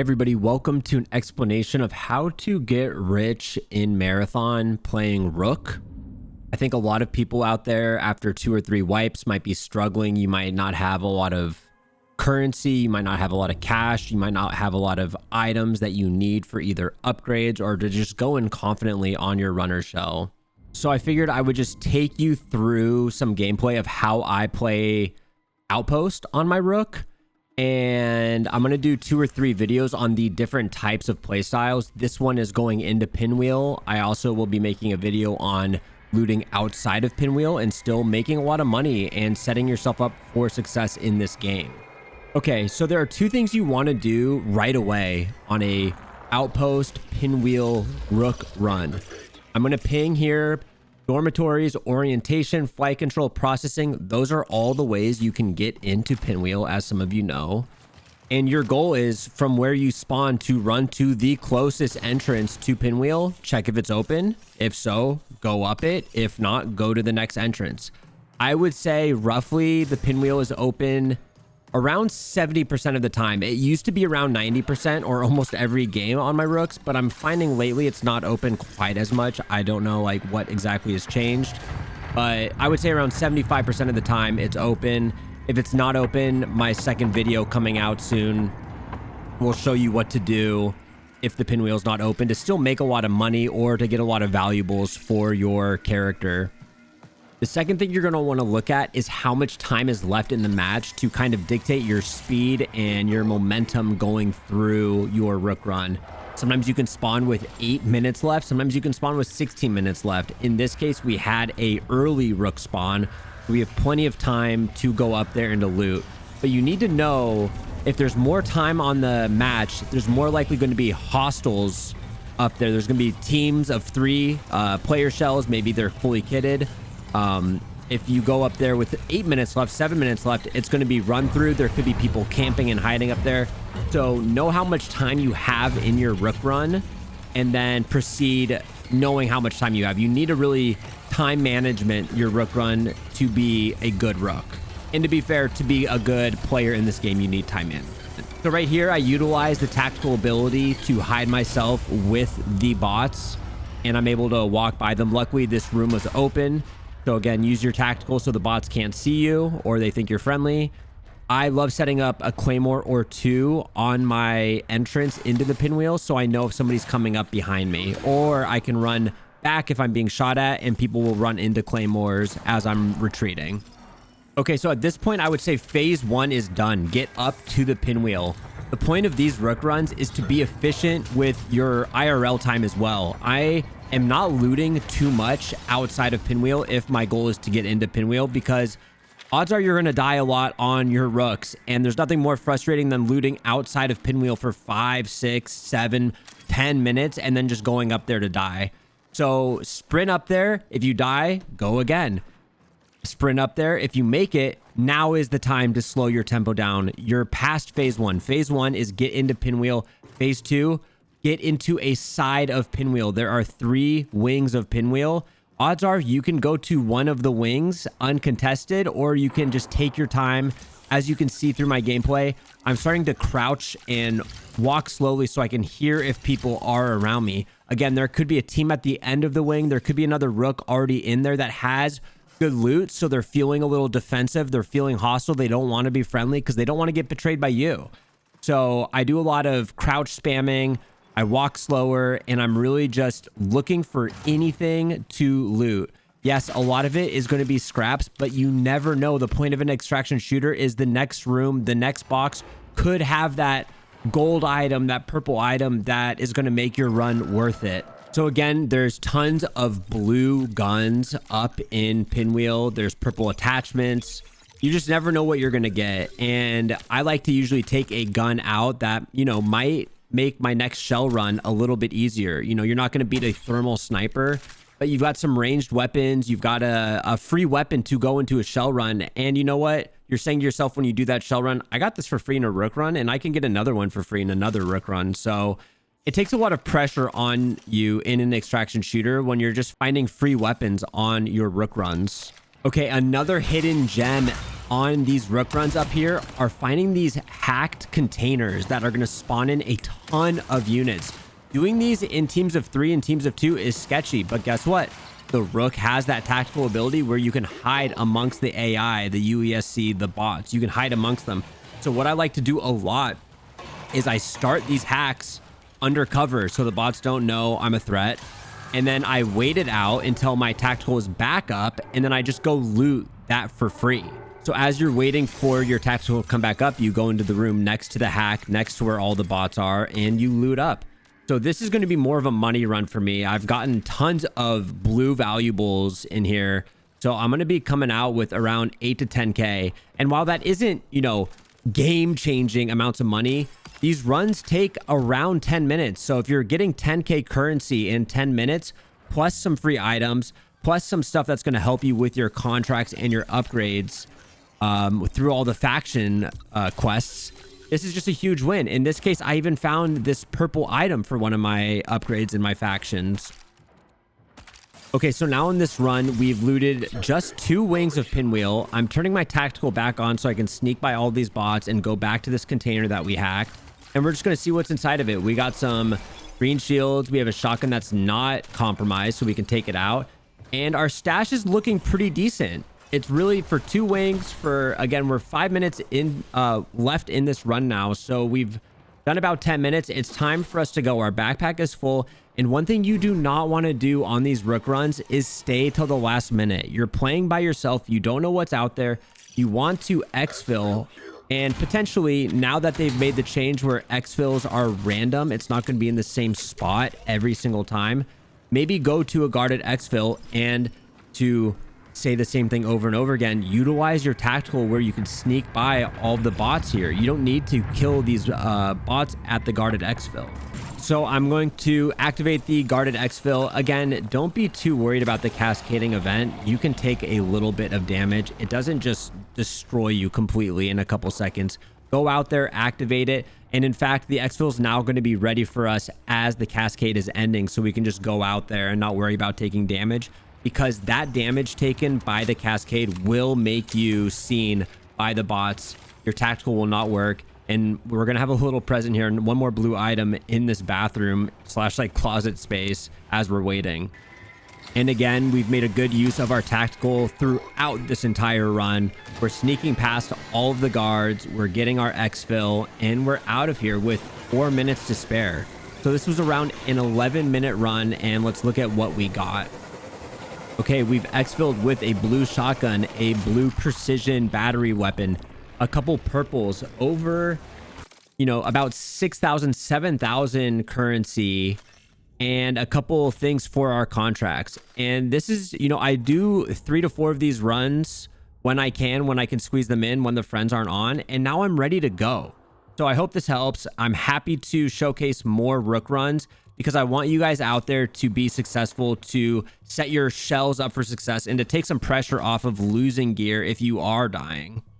Everybody, welcome to an explanation of how to get rich in Marathon playing Rook. I think a lot of people out there after 2 or 3 wipes might be struggling. You might not have a lot of currency, you might not have a lot of cash, you might not have a lot of items that you need for either upgrades or to just go in confidently on your runner shell. So I figured I would just take you through some gameplay of how I play Outpost on my Rook. And I'm going to do 2 or 3 videos on the different types of playstyles. This one is going into Pinwheel. I also will be making a video on looting outside of Pinwheel and still making a lot of money and setting yourself up for success in this game. Okay, so there are 2 things you want to do right away on a Outpost Pinwheel Rook run. I'm going to ping here. Dormitories, orientation, flight control, processing, those are all the ways you can get into Pinwheel, as some of you know. And your goal is from where you spawn to run to the closest entrance to Pinwheel, check if it's open. If so, go up it. If not, go to the next entrance. I would say roughly the Pinwheel is open around 70% of the time. It used to be around 90% or almost every game on my Rooks, but I'm finding lately it's not open quite as much. I don't know like what exactly has changed, but I would say around 75% of the time it's open. If it's not open, my second video coming out soon will show you what to do if the Pinwheel is not open to still make a lot of money or to get a lot of valuables for your character. The second thing you're going to want to look at is how much time is left in the match to kind of dictate your speed and your momentum going through your Rook run. Sometimes you can spawn with 8 minutes left. Sometimes you can spawn with 16 minutes left. In this case, we had a early Rook spawn. We have plenty of time to go up there and to loot. But you need to know if there's more time on the match, there's more likely going to be hostiles up there. There's going to be teams of 3 player shells. Maybe they're fully kitted. If you go up there with 8 minutes left, 7 minutes left, it's going to be run through. There could be people camping and hiding up there. So know how much time you have in your Rook run and then proceed knowing how much time you have. You need to really time management your Rook run to be a good Rook. And to be fair, to be a good player in this game, you need time management. So right here, I utilize the tactical ability to hide myself with the bots and I'm able to walk by them. Luckily, this room was open. So again, use your tactical so the bots can't see you or they think you're friendly. I love setting up a claymore or 2 on my entrance into the Pinwheel so I know if somebody's coming up behind me, or I can run back if I'm being shot at and people will run into claymores as I'm retreating. Okay, so at this point, I would say phase 1 is done. Get up to the Pinwheel. The point of these Rook runs is to be efficient with your IRL time as well. I am not looting too much outside of Pinwheel if my goal is to get into Pinwheel, because odds are you're going to die a lot on your Rooks, and there's nothing more frustrating than looting outside of Pinwheel for 5, 6, 7, 10 minutes and then just going up there to die. So sprint up there. If you die, go again. Sprint up there. If you make it, now is the time to slow your tempo down. You're past phase 1. Phase 1 is get into Pinwheel. Phase 2, get into a side of Pinwheel. There are 3 wings of Pinwheel. Odds are you can go to one of the wings uncontested, or you can just take your time. As you can see through my gameplay, I'm starting to crouch and walk slowly so I can hear if people are around me. Again, there could be a team at the end of the wing. There could be another Rook already in there that has good loot, so they're feeling a little defensive. They're feeling hostile. They don't want to be friendly because they don't want to get betrayed by you. So I do a lot of crouch spamming. I walk slower, and I'm really just looking for anything to loot. Yes, a lot of it is going to be scraps, but you never know. The point of an extraction shooter is the next room, the next box could have that gold item, that purple item that is going to make your run worth it. So again, there's tons of blue guns up in Pinwheel. There's purple attachments. You just never know what you're going to get. And I like to usually take a gun out that, you know, might make my next shell run a little bit easier. You know, you're not going to beat a thermal sniper, but you've got some ranged weapons. You've got a free weapon to go into a shell run. And you know what? You're saying to yourself when you do that shell run, I got this for free in a Rook run, and I can get another one for free in another Rook run. So it takes a lot of pressure on you in an extraction shooter when you're just finding free weapons on your Rook runs. Okay, another hidden gem on these Rook runs up here are finding these hacked containers that are going to spawn in a ton of units. Doing these in teams of 3 and teams of 2 is sketchy, but guess what? The Rook has that tactical ability where you can hide amongst the AI, the UESC, the bots. You can hide amongst them. So what I like to do a lot is I start these hacks undercover so the bots don't know I'm a threat. And then I wait it out until my tactical is back up, and then I just go loot that for free. So as you're waiting for your tactical to come back up, you go into the room next to the hack, next to where all the bots are, and you loot up. So this is going to be more of a money run for me. I've gotten tons of blue valuables in here. So I'm going to be coming out with around 8 to 10K. And while that isn't, you know, game-changing amounts of money, these runs take around 10 minutes. So if you're getting 10K currency in 10 minutes, plus some free items, plus some stuff that's going to help you with your contracts and your upgrades through all the faction quests, this is just a huge win. In this case, I even found this purple item for one of my upgrades in my factions. Okay, so now in this run, we've looted just 2 wings of Pinwheel. I'm turning my tactical back on so I can sneak by all these bots and go back to this container that we hacked. And we're just going to see what's inside of it. We got some green shields. We have a shotgun that's not compromised, so we can take it out. And our stash is looking pretty decent. It's really for 2 wings for, again, we're 5 minutes in left in this run now. So we've done about 10 minutes. It's time for us to go. Our backpack is full. And one thing you do not want to do on these Rook runs is stay till the last minute. You're playing by yourself. You don't know what's out there. You want to exfil. And potentially, now that they've made the change where exfils are random, it's not going to be in the same spot every single time. Maybe go to a guarded exfil, and to say the same thing over and over again, utilize your tactical where you can sneak by all of the bots here. You don't need to kill these bots at the guarded exfil. So I'm going to activate the guarded exfil. Again, don't be too worried about the cascading event. You can take a little bit of damage. It doesn't just destroy you completely in a couple seconds. Go out there, activate it. And in fact, the exfil is now going to be ready for us as the cascade is ending. So we can just go out there and not worry about taking damage, because that damage taken by the cascade will make you seen by the bots. Your tactical will not work. And we're going to have a little present here and one more blue item in this bathroom / like closet space as we're waiting. And again, we've made a good use of our tactical throughout this entire run. We're sneaking past all of the guards. We're getting our exfil, and we're out of here with 4 minutes to spare. So this was around an 11-minute run, and let's look at what we got. Okay, we've exfilled with a blue shotgun, a blue precision battery weapon, a couple purples, over, you know, about 6,000, 7,000 currency, and a couple things for our contracts. And this is, you know, I do 3 to 4 of these runs when I can squeeze them in when the friends aren't on. And now I'm ready to go. So I hope this helps. I'm happy to showcase more Rook runs because I want you guys out there to be successful, to set your shells up for success, and to take some pressure off of losing gear if you are dying.